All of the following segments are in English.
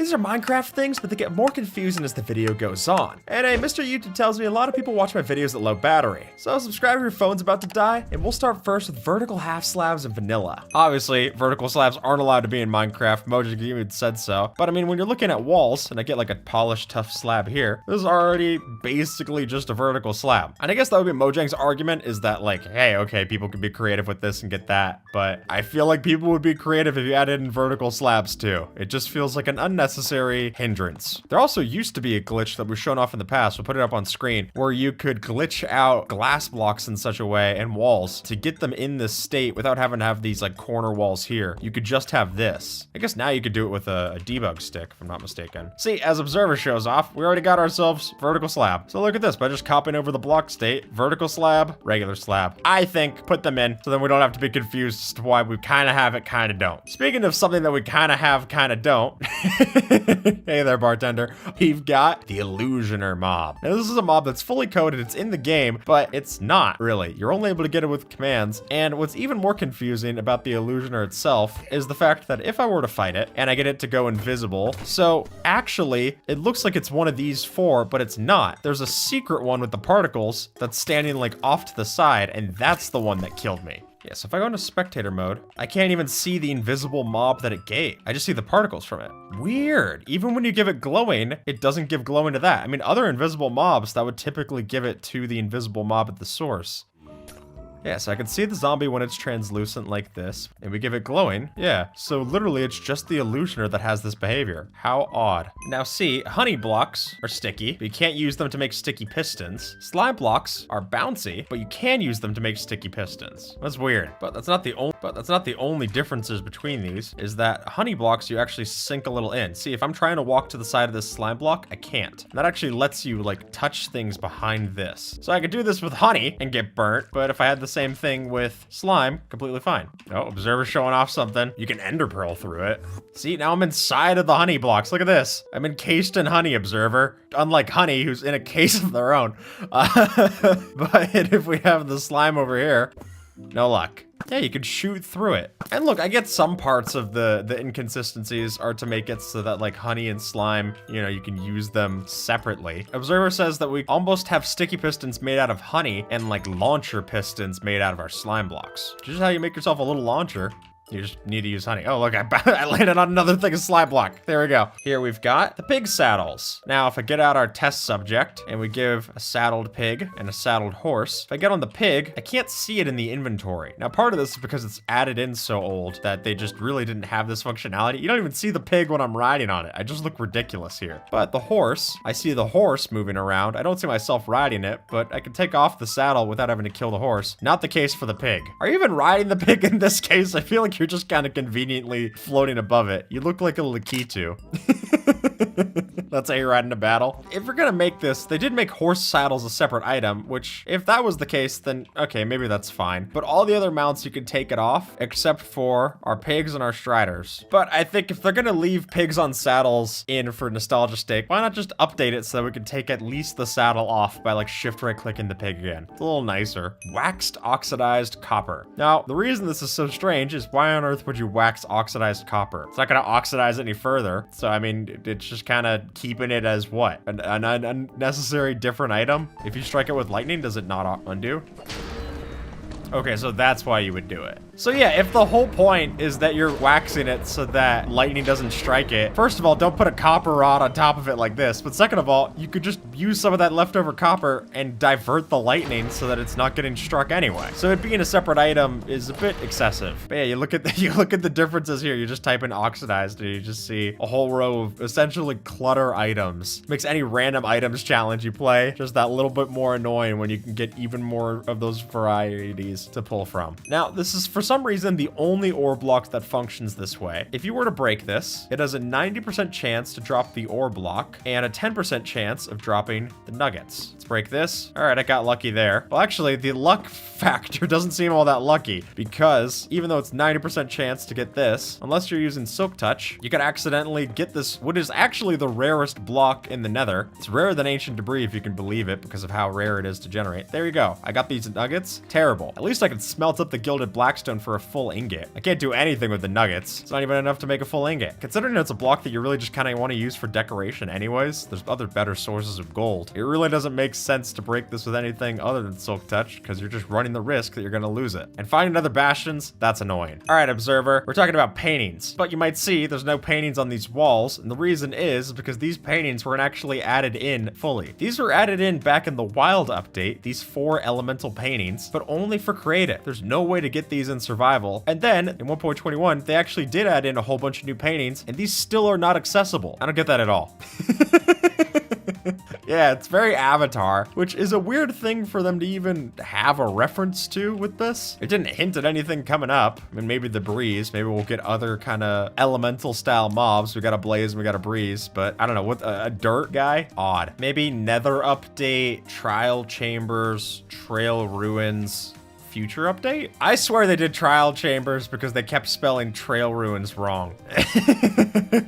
These are Minecraft things, but they get more confusing as the video goes on. And hey, Mr. YouTube tells me a lot of people watch my videos at low battery. So subscribe if your phone's about to die, and we'll start first with vertical half slabs and vanilla. Obviously, vertical slabs aren't allowed to be in Minecraft. Mojang even said so. But I mean, when you're looking at walls, and I get like a polished, tough slab here, this is already basically just a vertical slab. And I guess that would be Mojang's argument, is that like, hey, okay, people can be creative with this and get that. But I feel like people would be creative if you added in vertical slabs too. It just feels like an unnecessary hindrance. There also used to be a glitch that was shown off in the past, we'll put it up on screen, where you could glitch out glass blocks in such a way and walls to get them in this state without having to have these like corner walls here. You could just have this. I guess now you could do it with a debug stick, if I'm not mistaken. See, as Observer shows off, we already got ourselves vertical slab. So look at this, by just copying over the block state, vertical slab, regular slab. I think put them in so then we don't have to be confused as to why we kind of have it, kind of don't. Speaking of something that we kind of have, kind of don't. Hey there, bartender. We've got the Illusioner mob. Now this is a mob that's fully coded, it's in the game, but it's not really. You're only able to get it with commands. And what's even more confusing about the Illusioner itself is the fact that if I were to fight it and I get it to go invisible, so actually it looks like it's one of these four, but it's not. There's a secret one with the particles that's standing like off to the side, and that's the one that killed me. Yeah, so if I go into spectator mode, I can't even see the invisible mob that it gave. I just see the particles from it. Weird. Even when you give it glowing, it doesn't give glowing to that. I mean, other invisible mobs, that would typically give it to the invisible mob at the source. Yeah, so I can see the zombie when it's translucent like this, and we give it glowing. Yeah, so literally it's just the Illusioner that has this behavior. How odd. Now see, honey blocks are sticky, but you can't use them to make sticky pistons. Slime blocks are bouncy, but you can use them to make sticky pistons. That's weird, but that's not the only differences between these, is that honey blocks you actually sink a little in. See, if I'm trying to walk to the side of this slime block, I can't. And that actually lets you like touch things behind this. So I could do this with honey and get burnt, but if I had the same thing with slime, completely fine. Oh, Observer showing off something. You can ender pearl through it. See, now I'm inside of the honey blocks. Look at this. I'm encased in honey, Observer. Unlike honey, who's in a case of their own. But if we have the slime over here, no luck. Yeah, you could shoot through it. And look, I get some parts of the inconsistencies are to make it so that like honey and slime, you know, you can use them separately. Observer says that we almost have sticky pistons made out of honey and like launcher pistons made out of our slime blocks. Just how you make yourself a little launcher. You just need to use honey. Oh, look, I landed on another thing of slime block. There we go. Here we've got the pig saddles. Now, if I get out our test subject and we give a saddled pig and a saddled horse, if I get on the pig, I can't see it in the inventory. Now, part of this is because it's added in so old that they just really didn't have this functionality. You don't even see the pig when I'm riding on it. I just look ridiculous here. But the horse, I see the horse moving around. I don't see myself riding it, but I can take off the saddle without having to kill the horse. Not the case for the pig. Are you even riding the pig in this case? I feel like you're just kind of conveniently floating above it. You look like a Lakitu. That's how you're riding a battle. If we're gonna make this, they did make horse saddles a separate item, which if that was the case, then okay, maybe that's fine. But all the other mounts, you can take it off, except for our pigs and our striders. But I think if they're gonna leave pigs on saddles in for nostalgia sake, why not just update it so that we can take at least the saddle off by like shift right clicking the pig again? It's a little nicer. Waxed oxidized copper. Now, the reason this is so strange is why on earth would you wax oxidized copper? It's not gonna oxidize any further. So I mean, it's just kind of keeping it as what? An unnecessary different item? If you strike it with lightning, does it not undo? Okay, so that's why you would do it. So yeah, if the whole point is that you're waxing it so that lightning doesn't strike it, first of all, don't put a copper rod on top of it like this. But second of all, you could just use some of that leftover copper and divert the lightning so that it's not getting struck anyway. So it being a separate item is a bit excessive. But yeah, you look at the differences here. You just type in oxidized and you just see a whole row of essentially clutter items. Makes any random items challenge you play just that little bit more annoying when you can get even more of those varieties to pull from. Now, this is for some reason the only ore block that functions this way. If you were to break this, it has a 90% chance to drop the ore block and a 10% chance of dropping the nuggets. Let's break this. All right, I got lucky there. Well, actually, the luck factor doesn't seem all that lucky because even though it's 90% chance to get this, unless you're using Silk Touch, you could accidentally get this, what is actually the rarest block in the Nether. It's rarer than Ancient Debris, if you can believe it, because of how rare it is to generate. There you go. I got these nuggets. Terrible. At least I can smelt up the Gilded Blackstone glowstone for a full ingot. I can't do anything with the nuggets. It's not even enough to make a full ingot. Considering it's a block that you really just kind of want to use for decoration anyways, there's other better sources of gold. It really doesn't make sense to break this with anything other than Silk Touch, because you're just running the risk that you're going to lose it. And finding other bastions, that's annoying. All right, observer, we're talking about paintings, but you might see there's no paintings on these walls, and the reason is because these paintings weren't actually added in fully. These were added in back in the Wild update, these 4 elemental paintings, but only for creative. There's no way to get these in survival. And then in 1.21, they actually did add in a whole bunch of new paintings, and these still are not accessible. I don't get that at all. Yeah, it's very Avatar, which is a weird thing for them to even have a reference to with this. It didn't hint at anything coming up. I mean, maybe the breeze. Maybe we'll get other kind of elemental style mobs. We got a blaze and we got a breeze, but I don't know, what a dirt guy? Odd. Maybe Nether update, trial chambers, trail ruins, future update? I swear they did trial chambers because they kept spelling trail ruins wrong.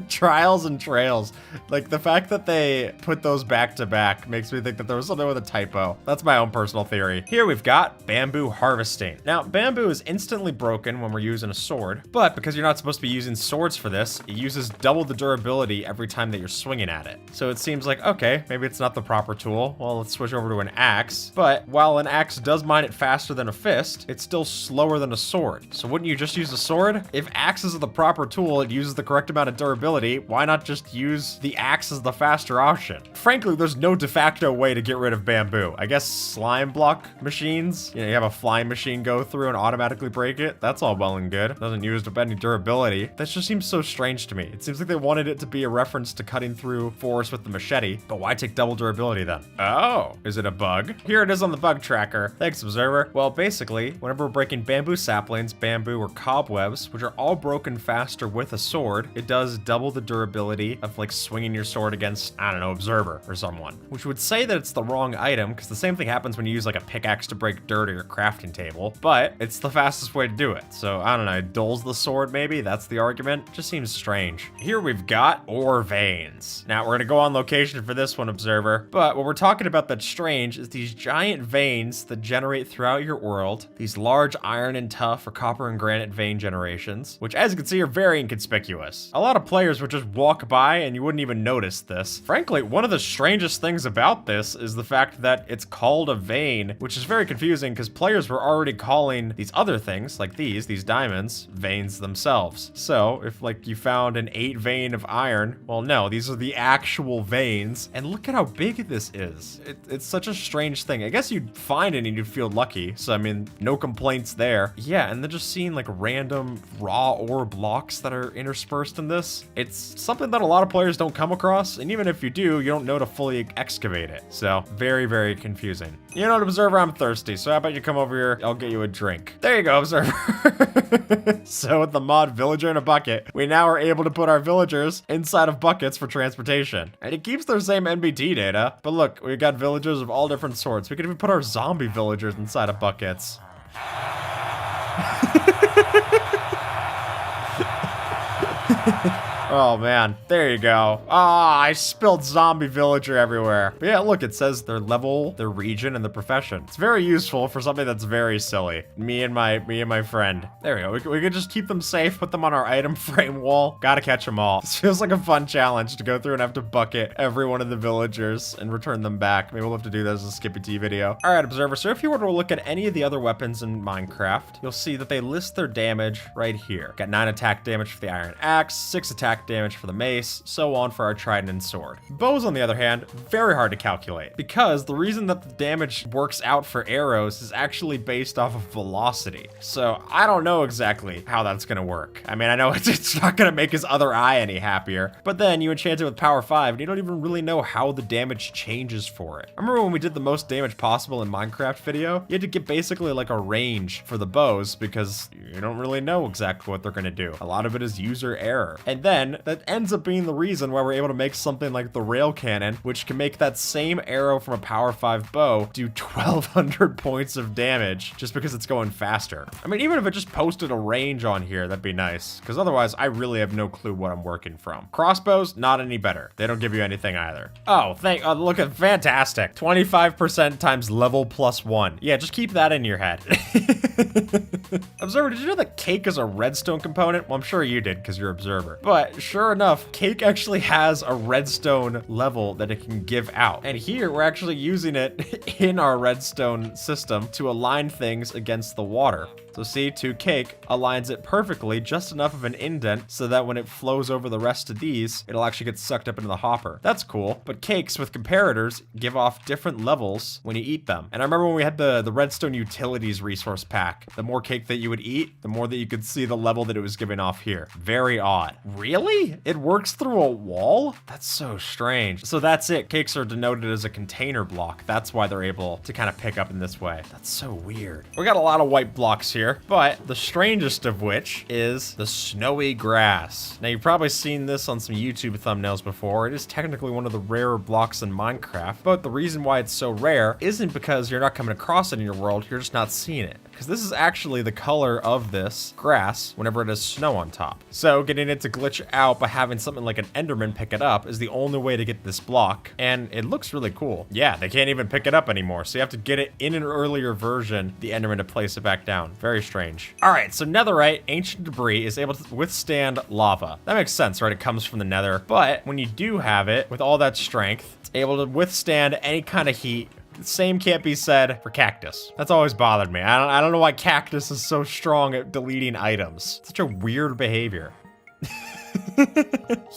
Trials and trails. Like, the fact that they put those back to back makes me think that there was something with a typo. That's my own personal theory. Here we've got bamboo harvesting. Now, bamboo is instantly broken when we're using a sword, but because you're not supposed to be using swords for this, it uses double the durability every time that you're swinging at it. So it seems like, okay, maybe it's not the proper tool. Well, let's switch over to an axe. But while an axe does mine it faster than a fist, it's still slower than a sword. So wouldn't you just use a sword? If axes are the proper tool, it uses the correct amount of durability, why not just use the axe as the faster option? Frankly, there's no de facto way to get rid of bamboo. I guess slime block machines, you have a flying machine go through and automatically break it. That's all well and good. Doesn't use any durability. That just seems so strange to me. It seems like they wanted it to be a reference to cutting through forest with the machete, but why take double durability then? Oh, is it a bug? Here it is on the bug tracker. Thanks, observer. Well, basically, whenever we're breaking bamboo saplings, bamboo, or cobwebs, which are all broken faster with a sword, it does double the durability of like swinging your sword against, I don't know, observer or someone, which would say that it's the wrong item because the same thing happens when you use like a pickaxe to break dirt or your crafting table, but it's the fastest way to do it. So I don't know, it dulls the sword maybe, that's the argument. Just seems strange. Here we've got ore veins. Now we're gonna go on location for this one, observer, but what we're talking about that's strange is these giant veins that generate throughout your world, these large iron and tough or copper and granite vein generations, which as you can see are very inconspicuous. A lot of players would just walk by and you wouldn't even notice this. Frankly, one of the strangest things about this is the fact that it's called a vein, which is very confusing because players were already calling these other things, like these diamonds, veins themselves. So if like you found an 8 vein of iron, well no, these are the actual veins. And look at how big this is. It's such a strange thing. I guess you'd find it and you'd feel lucky. So I mean, no complaints there. Yeah, and then just seeing like random raw ore blocks that are interspersed in this, it's something that a lot of players don't come across, and even if you do, you don't know to fully excavate it. So very, very confusing. You know what, observer, I'm thirsty, so how about you come over here, I'll get you a drink. There you go, observer. So with the mod villager in a bucket, we now are able to put our villagers inside of buckets for transportation. And it keeps their same NBT data, but look, we got villagers of all different sorts. We could even put our zombie villagers inside of buckets. Oh man, there you go. Ah, I spilled zombie villager everywhere. But yeah, look, it says their level, their region, and the profession. It's very useful for something that's very silly. Me and my friend. There we go. We could just keep them safe, put them on our item frame wall. Gotta catch them all. This feels like a fun challenge to go through and have to bucket every one of the villagers and return them back. Maybe we'll have to do that as a Skippy T video. All right, observer. So if you were to look at any of the other weapons in Minecraft, you'll see that they list their damage right here. Got 9 attack damage for the iron axe, 6 attack damage for the mace, so on for our trident and sword. Bows, on the other hand, very hard to calculate because the reason that the damage works out for arrows is actually based off of velocity. So I don't know exactly how that's gonna work. I mean, I know it's not gonna make his other eye any happier, but then you enchant it with power 5 and you don't even really know how the damage changes for it. I remember when we did the most damage possible in Minecraft video, you had to get basically like a range for the bows because you don't really know exactly what they're gonna do. A lot of it is user error. And then then that ends up being the reason why we're able to make something like the rail cannon, which can make that same arrow from a Power 5 bow do 1,200 points of damage just because it's going faster. I mean, even if it just posted a range on here, that'd be nice, because otherwise I really have no clue what I'm working from. Crossbows, not any better. They don't give you anything either. Oh, look at fantastic. 25% times level +1. Yeah, just keep that in your head. Observer, did you know that cake is a redstone component? Well, I'm sure you did because you're Observer. But sure enough, cake actually has a redstone level that it can give out. And here we're actually using it in our redstone system to align things against the water. So see, to cake aligns it perfectly, just enough of an indent so that when it flows over the rest of these, it'll actually get sucked up into the hopper. That's cool, but cakes with comparators give off different levels when you eat them. And I remember when we had the redstone utilities resource pack, the more cake that you would eat, the more that you could see the level that it was giving off here. Very odd. Really? It works through a wall? That's so strange. So that's it. Cakes are denoted as a container block. That's why they're able to kind of pick up in this way. That's so weird. We got a lot of white blocks here. But the strangest of which is the snowy grass. Now, you've probably seen this on some YouTube thumbnails before. It is technically one of the rarer blocks in Minecraft, but the reason why it's so rare isn't because you're not coming across it in your world, you're just not seeing it. Because this is actually the color of this grass whenever it has snow on top. So getting it to glitch out by having something like an Enderman pick it up is the only way to get this block, and it looks really cool. Yeah, they can't even pick it up anymore, so you have to get it in an earlier version, the Enderman, to place it back down. Very strange. All right, so netherite, ancient debris, is able to withstand lava. That makes sense, right? It comes from the nether, but when you do have it, with all that strength, it's able to withstand any kind of heat. The same can't be said for cactus. That's always bothered me. I don't know why cactus is so strong at deleting items. Such a weird behavior.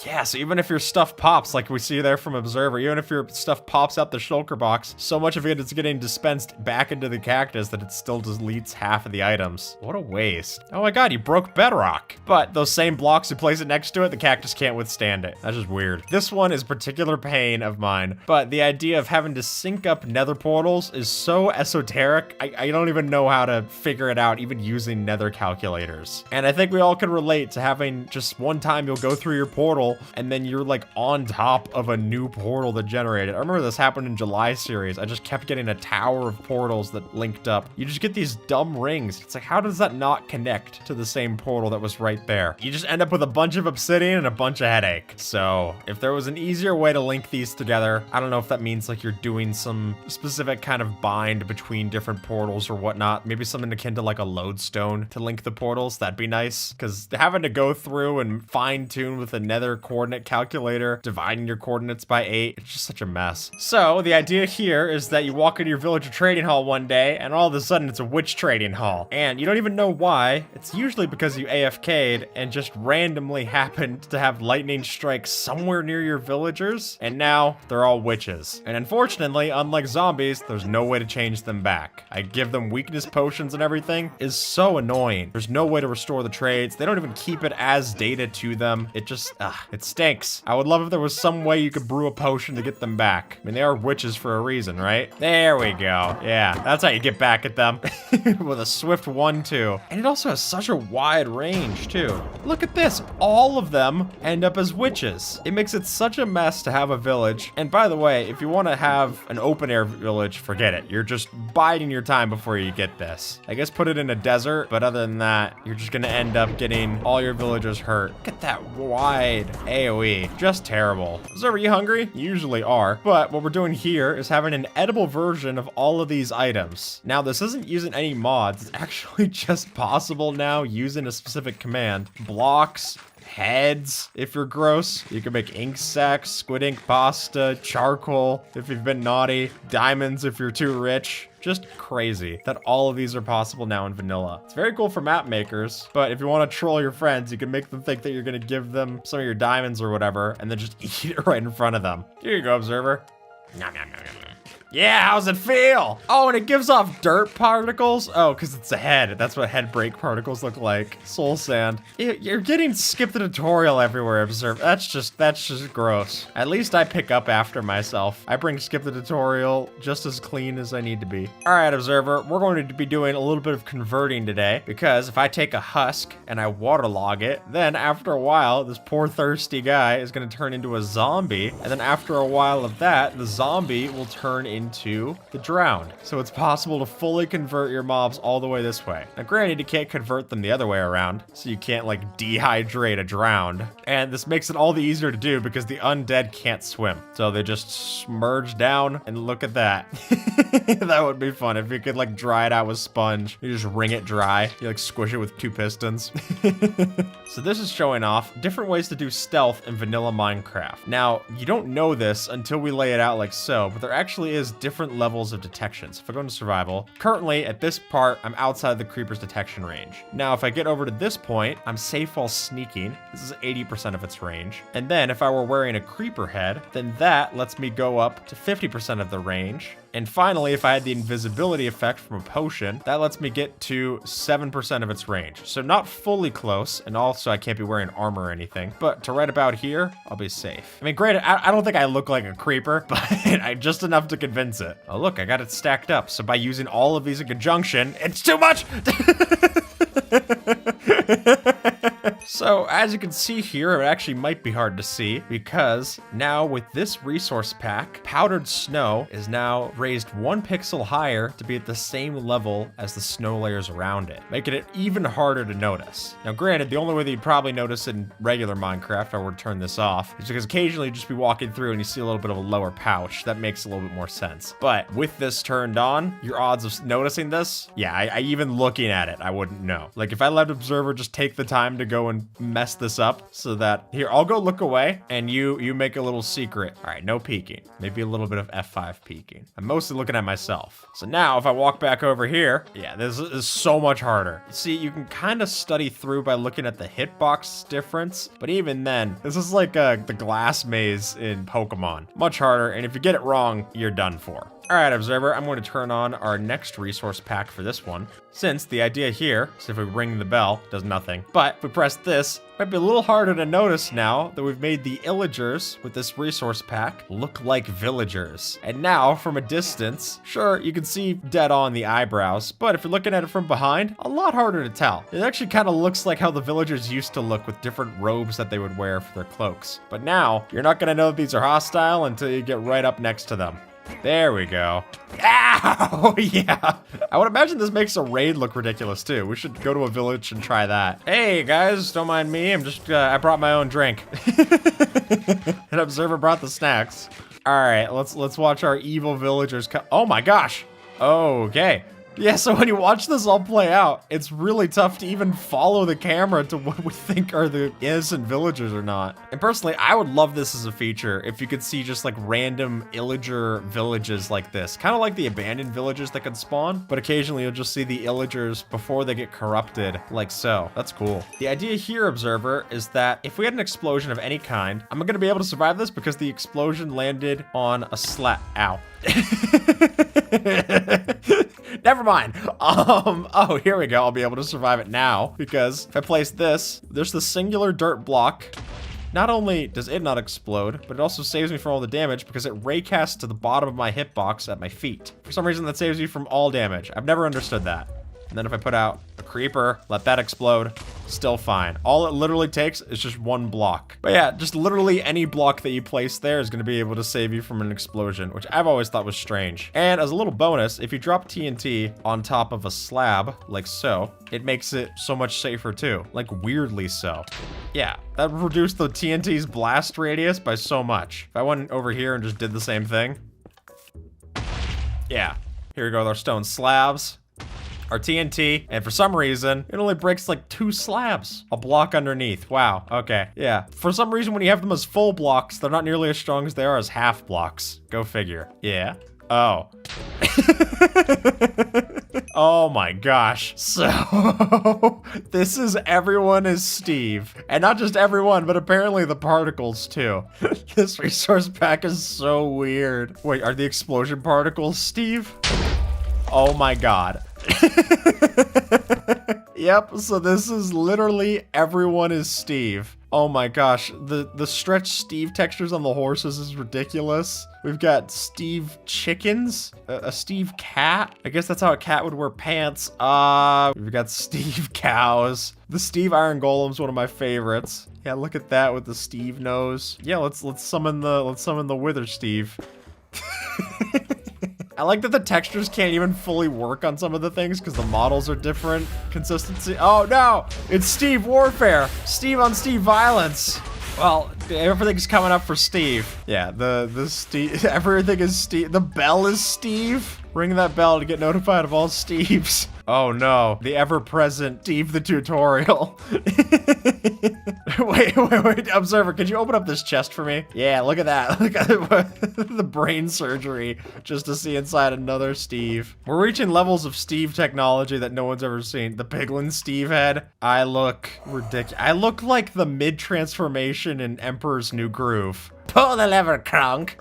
Yeah, so even if your stuff pops, like we see there from Observer, even if your stuff pops out the shulker box, so much of it is getting dispensed back into the cactus that it still deletes half of the items. What a waste. Oh my god, you broke bedrock. But those same blocks, you place it next to it, the cactus can't withstand it. That's just weird. This one is particular pain of mine, but the idea of having to sync up nether portals is so esoteric, I don't even know how to figure it out, even using nether calculators. And I think we all can relate to having just one time you'll go through your portal and then you're like on top of a new portal that generated. I remember this happened in July series. I just kept getting a tower of portals that linked up. You just get these dumb rings. It's like, how does that not connect to the same portal that was right there? You just end up with a bunch of obsidian and a bunch of headache. So if there was an easier way to link these together, I don't know if that means like you're doing some specific kind of bind between different portals or whatnot. Maybe something akin to like a lodestone to link the portals. That'd be nice, because having to go through and fine tune with a nether coordinate calculator, dividing your coordinates by 8, it's just such a mess. So the idea here is that you walk into your villager trading hall one day and all of a sudden it's a witch trading hall. And you don't even know why. It's usually because you AFK'd and just randomly happened to have lightning strike somewhere near your villagers, and now they're all witches. And unfortunately, unlike zombies, there's no way to change them back. I give them weakness potions and everything. Is so annoying. There's no way to restore the trades. They don't even keep it as data to them. It just, it stinks. I would love if there was some way you could brew a potion to get them back. I mean, they are witches for a reason, right? There we go. Yeah, that's how you get back at them. With a swift 1-2. And it also has such a wide range, too. Look at this. All of them end up as witches. It makes it such a mess to have a village. And by the way, if you want to have an open air village, forget it. You're just biding your time before you get this. I guess put it in a desert, but other than that, you're just gonna end up getting all your villagers hurt. Look at that wide AoE. Just terrible. So are you hungry? You usually are. But what we're doing here is having an edible version of all of these items. Now, this isn't using any mods. It's actually just possible now using a specific command. Blocks, heads, if you're gross. You can make ink sacks, squid ink pasta, charcoal if you've been naughty, diamonds if you're too rich. Just crazy that all of these are possible now in vanilla. It's very cool for map makers, but if you want to troll your friends, you can make them think that you're going to give them some of your diamonds or whatever, and then just eat it right in front of them. Here you go, Observer. Nom, nom, nom, nom, nom. Yeah, how's it feel? Oh, and it gives off dirt particles. Oh, because it's a head. That's what head break particles look like. Soul sand. You're getting skip the tutorial everywhere, Observe. That's just gross. At least I pick up after myself. I bring skip the tutorial just as clean as I need to be. All right, Observer, we're going to be doing a little bit of converting today, because if I take a husk and I waterlog it, then after a while, this poor thirsty guy is going to turn into a zombie. And then after a while of that, the zombie will turn into the drowned. So it's possible to fully convert your mobs all the way this way. Now granted, you can't convert them the other way around, so you can't like dehydrate a drowned. And this makes it all the easier to do because the undead can't swim. So they just submerge down, and look at that. That would be fun if you could like dry it out with sponge. You just wring it dry. You like squish it with 2 pistons. So this is showing off different ways to do stealth in vanilla Minecraft. Now, you don't know this until we lay it out like so, but there actually is different levels of detection. So if I go into survival, currently at this part, I'm outside the creeper's detection range. Now, if I get over to this point, I'm safe while sneaking. This is 80% of its range. And then if I were wearing a creeper head, then that lets me go up to 50% of the range. And finally, if I had the invisibility effect from a potion, that lets me get to 7% of its range. So not fully close, and also I can't be wearing armor or anything, but to right about here, I'll be safe. I mean, granted, I don't think I look like a creeper, but just enough to convince it. Oh look, I got it stacked up. So by using all of these in conjunction, it's too much! So as you can see here, it actually might be hard to see because now with this resource pack, powdered snow is now raised 1 pixel higher to be at the same level as the snow layers around it, making it even harder to notice. Now granted, the only way that you'd probably notice in regular Minecraft, if I were to turn this off, is because occasionally you'd just be walking through and you see a little bit of a lower pouch. That makes a little bit more sense. But with this turned on, your odds of noticing this, yeah, I even looking at it, I wouldn't know. Like if I let Observer just take the time to go and mess this up so that, here, I'll go look away and you make a little secret. All right, no peeking. Maybe a little bit of F5 peeking. I'm mostly looking at myself. So now if I walk back over here, yeah, this is so much harder. See, you can kind of study through by looking at the hitbox difference, but even then, this is like the glass maze in Pokemon. Much harder, and if you get it wrong, you're done for. All right, Observer, I'm going to turn on our next resource pack for this one, since the idea here is if we ring the bell, does nothing. But if we press this, it might be a little harder to notice now that we've made the illagers with this resource pack look like villagers. And now, from a distance, sure, you can see dead on the eyebrows, but if you're looking at it from behind, a lot harder to tell. It actually kind of looks like how the villagers used to look with different robes that they would wear for their cloaks. But now, you're not going to know that these are hostile until you get right up next to them. There we go. Ow! Yeah. I would imagine this makes a raid look ridiculous too. We should go to a village and try that. Hey guys, don't mind me. I'm just, I brought my own drink. And Observer brought the snacks. All right, let's watch our evil villagers come. Oh my gosh. Okay. Yeah, so when you watch this all play out, it's really tough to even follow the camera to what we think are the innocent villagers or not. And personally, I would love this as a feature if you could see just like random illager villages like this. Kind of like the abandoned villages that can spawn, but occasionally you'll just see the illagers before they get corrupted, like so. That's cool. The idea here, Observer, is that if we had an explosion of any kind, I'm gonna be able to survive this because the explosion landed on a slab. Ow. Never mind. Oh, here we go. I'll be able to survive it now because if I place this, there's the singular dirt block. Not only does it not explode, but it also saves me from all the damage because it raycasts to the bottom of my hitbox at my feet. For some reason, that saves me from all damage. I've never understood that. And then if I put out a creeper, let that explode, still fine. All it literally takes is just 1 block. But yeah, just literally any block that you place there is going to be able to save you from an explosion, which I've always thought was strange. And as a little bonus, if you drop TNT on top of a slab, like so, it makes it so much safer too. Like weirdly so. Yeah, that reduced the TNT's blast radius by so much. If I went over here and just did the same thing. Yeah, here we go with our stone slabs. Our TNT, and for some reason, it only breaks like 2 slabs. A block underneath. Wow, okay. Yeah, for some reason when you have them as full blocks, they're not nearly as strong as they are as half blocks. Go figure. Yeah. Oh. Oh my gosh. So, this is everyone is Steve. And not just everyone, but apparently the particles too. This resource pack is so weird. Wait, are the explosion particles Steve? Oh my god. Yep, so this is literally everyone is Steve. Oh my gosh, the stretch Steve textures on the horses is ridiculous. We've got Steve chickens, a Steve cat. I guess that's how a cat would wear pants. We've got Steve cows. The Steve Iron Golem's one of my favorites. Yeah, look at that with the Steve nose. Yeah, let's summon the Wither Steve. I like that the textures can't even fully work on some of the things because the models are different. Consistency. Oh no, it's Steve Warfare. Steve on Steve violence. Well, everything's coming up for Steve. Yeah, the Steve, everything is Steve. The bell is Steve. Ring that bell to get notified of all Steves. Oh no, the ever-present Steve the tutorial. Wait, Observer, could you open up this chest for me? Yeah, look at that. Look at the brain surgery just to see inside another Steve. We're reaching levels of Steve technology that no one's ever seen. The Piglin Steve head. I look ridiculous. I look like the mid-transformation in Emperor's New Groove. Pull the lever, Kronk.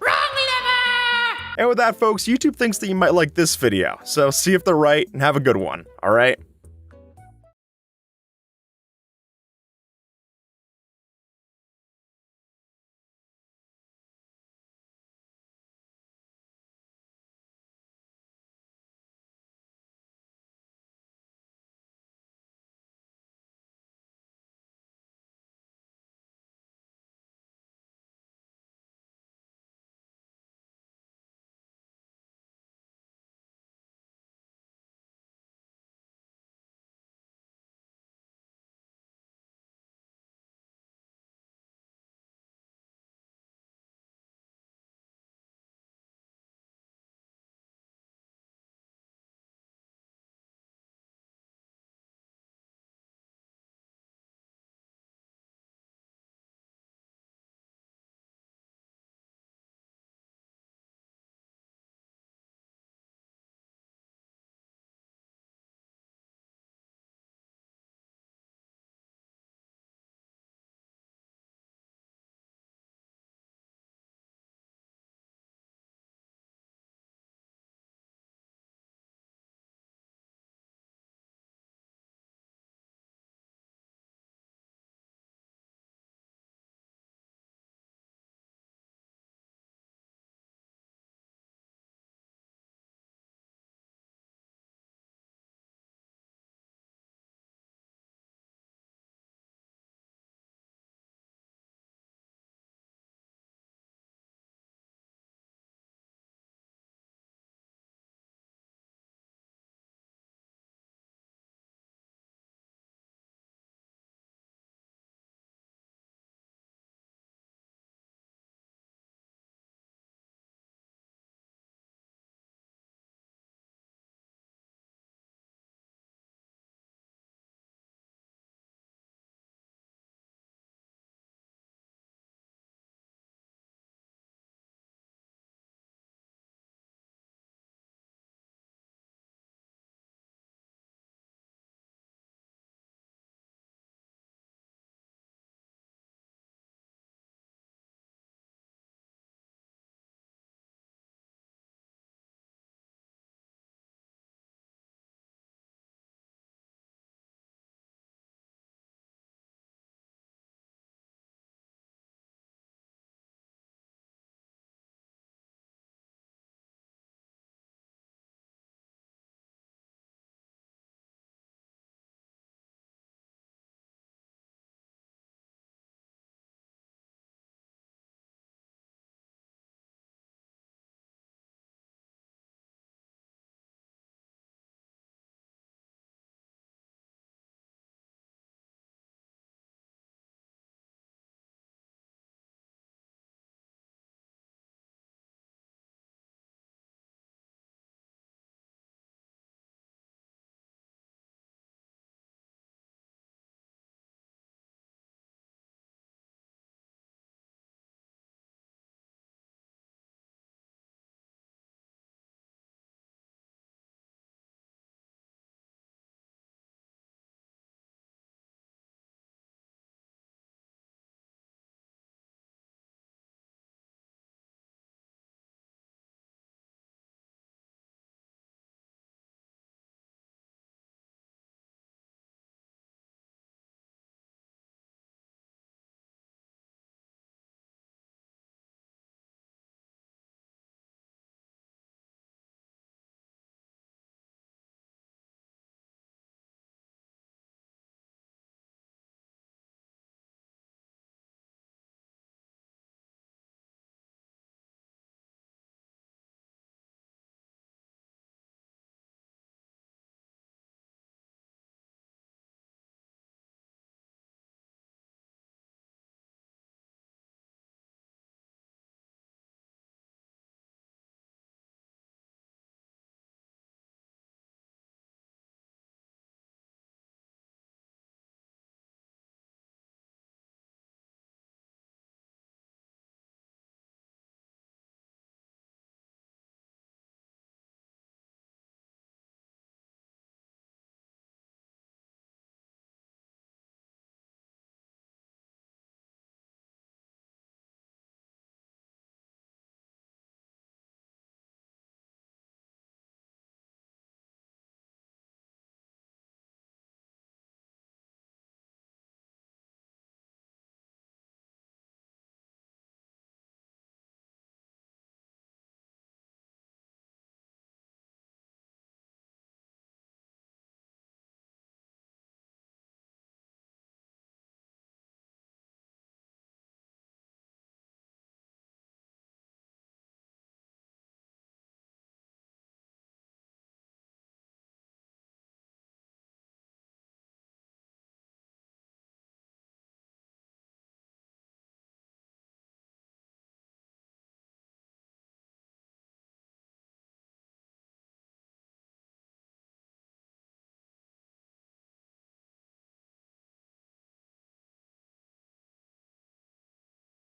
And with that, folks, YouTube thinks that you might like this video, so see if they're right and have a good one, all right?